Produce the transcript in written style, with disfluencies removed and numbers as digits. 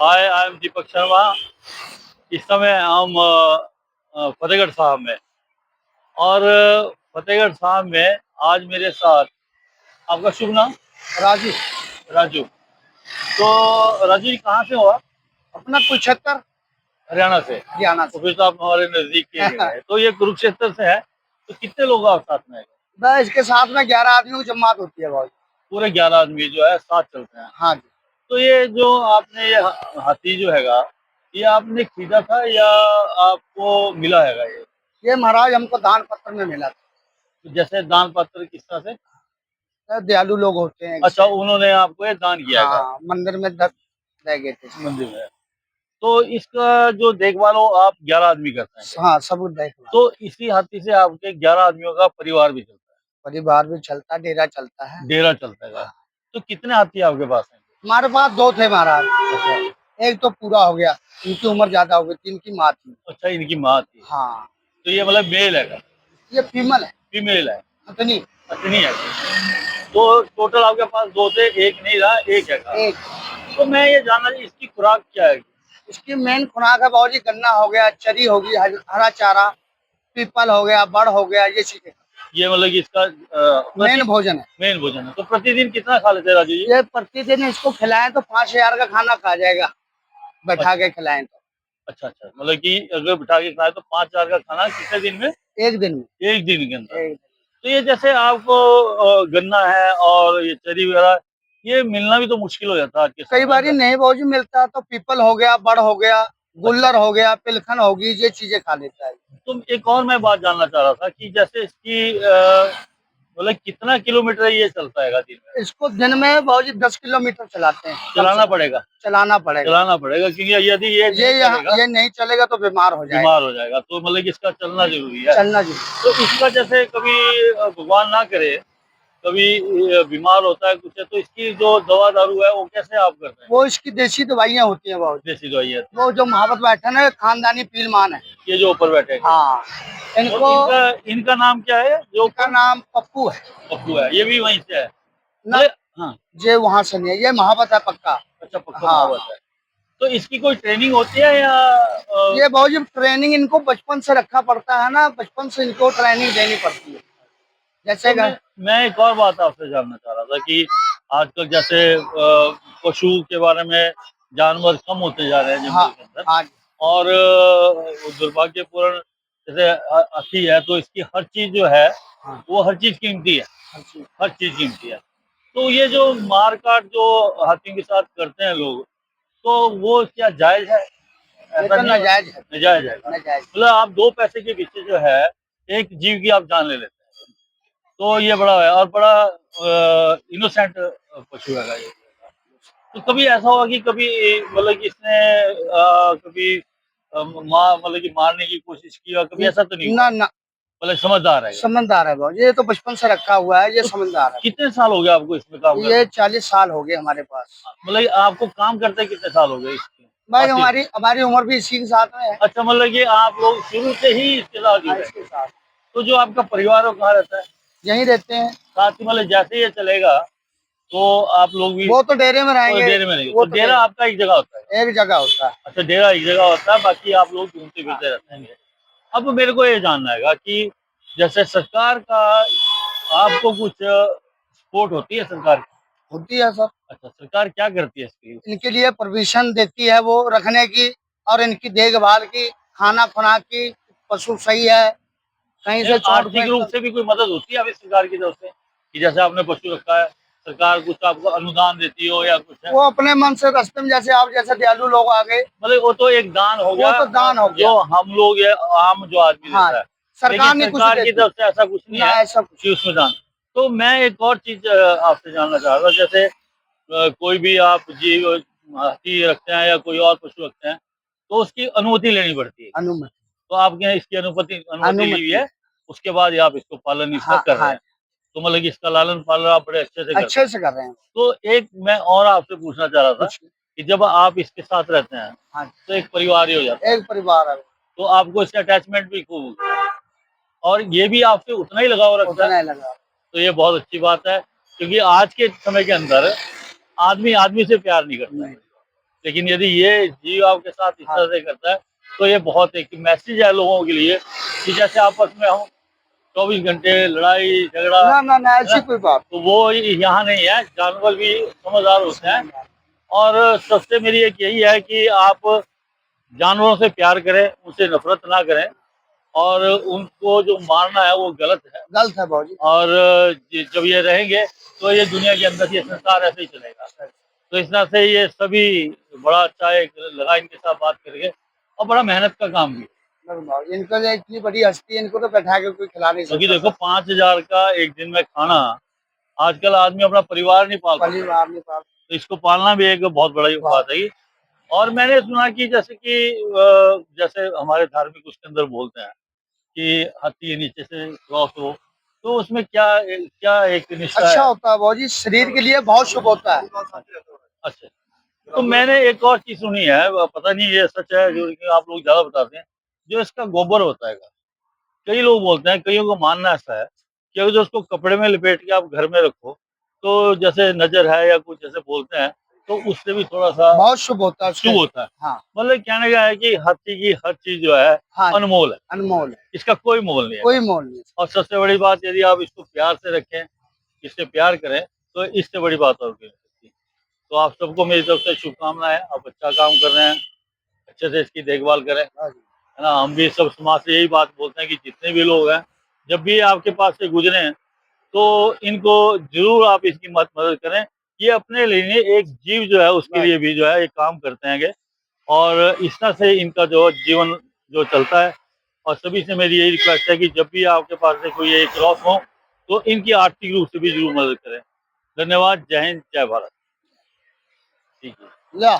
Hi, I am Deepak Sharma. इस समय हम फतेहगढ़ साहब में, और फतेहगढ़ साहब में आज मेरे साथ, आपका शुभ नाम? राजू। राजू। तो राजू जी कहाँ से हो आप? अपना 75 हरियाणा से। हरियाणा तो से। फिर तो आप हमारे नजदीक के ही हैं। तो ये कुरुक्षेत्र से है, तो कितने लोग आप साथ में हैं? बस इसके साथ में 11 आदमियों की जमात होती है बहुत। पूरे 11 आदमी जो है साथ चलते हैं। हाँ जी। तो ये जो आपने ये हाथी जो हैगा, ये आपने खरीदा था या आपको मिला हैगा ये महाराज हमको दान पत्र में मिला था। तो जैसे दान पत्र किस तरह से? दयालु लोग होते हैं। अच्छा, उन्होंने आपको ये दान किया हैगा हाँ, मंदिर में दे गए थे। मंदिर में। तो इसका जो देखभाल हो आप 11 आदमी करते हैं? हाँ, सब देखभाल। तो इसी हाथी से आपके 11 आदमियों का परिवार भी चलता है? परिवार भी चलता, डेरा चलता है। डेरा चलता है। तो कितने हाथी आपके पास हैं? हमारे पास 2 थे महाराज। अच्छा। एक तो पूरा हो गया, इनकी उम्र ज्यादा हो गई थी, इनकी माँ थी। अच्छा, इनकी माँ थी। हाँ। तो ये मतलब मेल है? ये फीमेल है। फीमेल है? अतनी। अतनी है। तो टोटल आपके पास 2 थे, एक नहीं रहा, एक है का। एक। तो मैं ये जानना चाहिए इसकी खुराक क्या है? इसकी मेन खुराक है बाबूजी, गन्ना हो गया, चरी होगी, हरा चारा, पीपल हो गया, बड़ हो गया, ये चीजें। ये मतलब कि इसका मेन भोजन है। मेन भोजन है। तो प्रतिदिन कितना खा लेते हैं राजू जी? ये प्रतिदिन इसको खिलाएं तो 5000 का खाना खा जाएगा, बैठा के खिलाएं तो। अच्छा अच्छा, मतलब कि अगर बिठा के खाए तो 5,000 का खाना कितने दिन में? एक दिन में। एक दिन के अंदर। एक। तो ये जैसे आपको गन्ना है और ये चरी वगैरह, ये मिलना भी तो मुश्किल हो जाता है आज के कई समय बार में। नहीं बाबूजी मिलता तो पीपल हो गया, बड़ हो गया, अच्छा। गुल्लर हो गया, पिलखन होगी, ये चीजें खा लेता है। तो एक और मैं बात जानना चाह रहा था कि जैसे इसकी मतलब कितना किलोमीटर ये चलता है दिन में? इसको दिन में बाबूजी 10 किलोमीटर चलाते हैं। चलाना पड़ेगा? चलाना पड़ेगा। चलाना पड़ेगा, क्योंकि यदि ये नहीं चलेगा, ये नहीं चलेगा तो बीमार हो जाएगा। बीमार हो जाएगा। तो मतलब कि इसका चलना जरूरी है। चलना जरूरी। तो इसका जैसे कभी भगवान ना करे कभी बीमार होता है कुछ है, तो इसकी जो दवा दारू है वो कैसे आप करते हैं? वो इसकी देसी दवाइयाँ होती हैं बहुत। देसी दवाइयाँ? वो जो महावत बैठे ना, खानदानी पीलमान है। ये जो ऊपर बैठे हैं। हाँ। इनको इनका नाम क्या है? जो इनका नाम पप्पू है। पप्पू है। ये भी वहीं से है ना? हाँ। ये वहाँ से नहीं है, ये महावत है पक्का। अच्छा, पक्का हाँ। महावत है। तो इसकी कोई ट्रेनिंग होती है या ये बहुत जी ट्रेनिंग इनको बचपन से रखा पड़ता है ना, बचपन से इनको ट्रेनिंग देनी पड़ती है। जैसे तो मैं एक और बात आपसे जानना चाह रहा था कि आजकल जैसे पशु के बारे में जानवर कम होते जा रहे हैं जंगल के अंदर। हाँ। और दुर्भाग्यपूर्ण जैसे हाथी है, तो इसकी हर चीज जो है वो हर चीज कीमती है। हर चीज कीमती है। तो ये जो मार काट जो हाथियों के साथ करते हैं लोग, तो वो क्या जायज है? ऐसा नहीं? नाजायज है। नाजायज है। मतलब आप 2 पैसे के पीछे जो है एक जीव की आप जान ले लेते हैं। तो ये बड़ा है, और बड़ा इनोसेंट पशु है ये। तो कभी ऐसा होगा कि कभी मतलब कि इसने कभी मतलब कि मारने की कोशिश की, और कभी ऐसा तो नहीं हुआ? ना। मतलब समझदार है? समझदार है बहुत, ये तो बचपन से रखा हुआ है, ये तो समझदार है। कितने साल हो गए आपको इसमें काम करते? ये 40 साल हो गए हमारे पास। मतलब आपको काम करते कितने साल हो गए इसके? भाई हमारी उम्र भी इसी के साथ में है। अच्छा, मतलब कि आप लोग शुरू से ही इसके साथ जुड़े? इसके साथ। तो जो आपका परिवार वो कहाँ रहता है? यहीं रहते हैं साथ ही, मतलब जैसे ये चलेगा तो आप लोग भी? वो तो डेरे में रहेंगे। डेरे में रहेंगे। तो डेरा आपका एक जगह होता है? एक जगह होता है। अच्छा, डेरा एक जगह होता है, बाकी आप लोग घूमते फिरते रहते हैं। अब मेरे को ये जानना है कि जैसे सरकार का आपको कुछ सपोर्ट होती है सरकार की? होती है सर। अच्छा, सरकार क्या करती है इसके लिए? इनके लिए परमिशन देती है वो रखने की, और इनकी देखभाल की, खाना खुना की, पशु सही है, कहीं से आर्थिक रूप से भी कोई मदद होती है अभी सरकार की तरफ से, कि जैसे आपने पशु रखा है, सरकार कुछ आपको अनुदान देती हो या कुछ है? वो अपने मन से रास्ते में, जैसे आप जैसे दयालु लोग आ गए, मतलब वो तो एक दान हो गया। वो तो दान हो गया जो हम लोग ये आम जो आदमी देता है। सरकार लेकिन सरकार की तरफ से ऐसा कुछ नहीं है ऐसा कि उसमें दान। तो मैं एक और चीज आपसे जानना चाह रहा था, जैसे कोई भी आप जीव हाथी रखते हैं या कोई और पशु रखते हैं, तो उसकी अनुमति लेनी पड़ती है। अनुमति। तो आपके यहाँ इसकी अनुमति ली हुई है, उसके बाद ही आप इसको पालन इसका कर रहे हैं। तो मतलब कि इसका लालन पालन आप बड़े अच्छे से कर रहे हैं। तो एक मैं और आपसे पूछना चाह रहा था कि जब आप इसके साथ रहते हैं तो एक परिवार ही हो जाता है। एक परिवार है। तो आपको इससे अटैचमेंट भी खूब होता है, और ये भी आपसे उतना ही लगाव रखता है। तो ये बहुत अच्छी बात है, क्योंकि आज के समय के अंदर आदमी आदमी से प्यार नहीं करता है। लेकिन यदि ये जीव आपके साथ इस तरह से करता है तो ये बहुत एक मैसेज है लोगों के लिए कि जैसे आपस में हम 24 घंटे लड़ाई झगड़ा, ना ना ना, ऐसी कोई बात तो वो यहाँ नहीं है। जानवर भी समझदार होते हैं। और सबसे मेरी एक यही है कि आप जानवरों से प्यार करें, उनसे नफरत ना करें, और उनको जो मारना है वो गलत है। गलत है भाजी। और जब ये रहेंगे तो ये दुनिया के अंदर ये संसार ऐसे ही चलेगा। तो इस तरह से ये सभी बड़ा अच्छा एक लगा इनके साथ बात करके, और बड़ा मेहनत का काम भी। इनको जो इतनी बड़ी हस्ती है, इनको तो बैठा के कोई खिला नहीं क्योंकि सकता। देखो 5,000 का एक दिन में खाना, आजकल आदमी अपना परिवार नहीं पाल पाता, परिवार नहीं पाल। तो इसको पालना भी एक बहुत बड़ा बात है। और मैंने सुना कि जैसे कि जैसे हमारे धार्मिक उसके अंदर बोलते हैं कि हाथी के नीचे से क्रॉस हो, तो उसमें क्या क्या एक निष्ठा अच्छा है? होता है भाजी, शरीर के लिए बहुत शुभ होता है। अच्छा, तो मैंने एक और चीज सुनी है, पता नहीं ये सच है, जो कि आप लोग ज्यादा बताते हैं, जो इसका गोबर होता है। कई लोग बोलते हैं, कईयों को मानना ऐसा है कि अगर उसको कपड़े में लपेट के आप घर में रखो, तो जैसे नजर है या कुछ जैसे बोलते हैं, तो उससे भी थोड़ा सा बहुत शुभ होता है शुभ होता है। हाँ मतलब कहने का है कि हाथी की हर चीज जो है हाँ, अनमोल है, अनमोल है, इसका कोई मोल नहीं है। कोई मोल नहीं। और सबसे बड़ी बात, यदि आप इसको प्यार से रखें, इससे प्यार करें, तो इससे बड़ी बात और कोई नहीं सकती। तो आप सबको मेरी तरफ से शुभकामनाएं। आप अच्छा काम कर रहे हैं, अच्छे से इसकी देखभाल करें, है ना। हम भी सब समाज से यही बात बोलते हैं कि जितने भी लोग हैं, जब भी आपके पास से गुजरे तो इनको जरूर आप इसकी मदद करें। ये अपने लिए एक जीव जो है उसके लिए भी जो है एक काम करते हैं, और इस तरह से इनका जो जीवन जो चलता है। और सभी से मेरी यही रिक्वेस्ट है कि जब भी आपके पास से कोई ये क्रॉस हो, तो इनकी आर्थिक रूप से भी जरूर मदद करें। धन्यवाद। जय हिंद, जय भारत। ठीक है। ला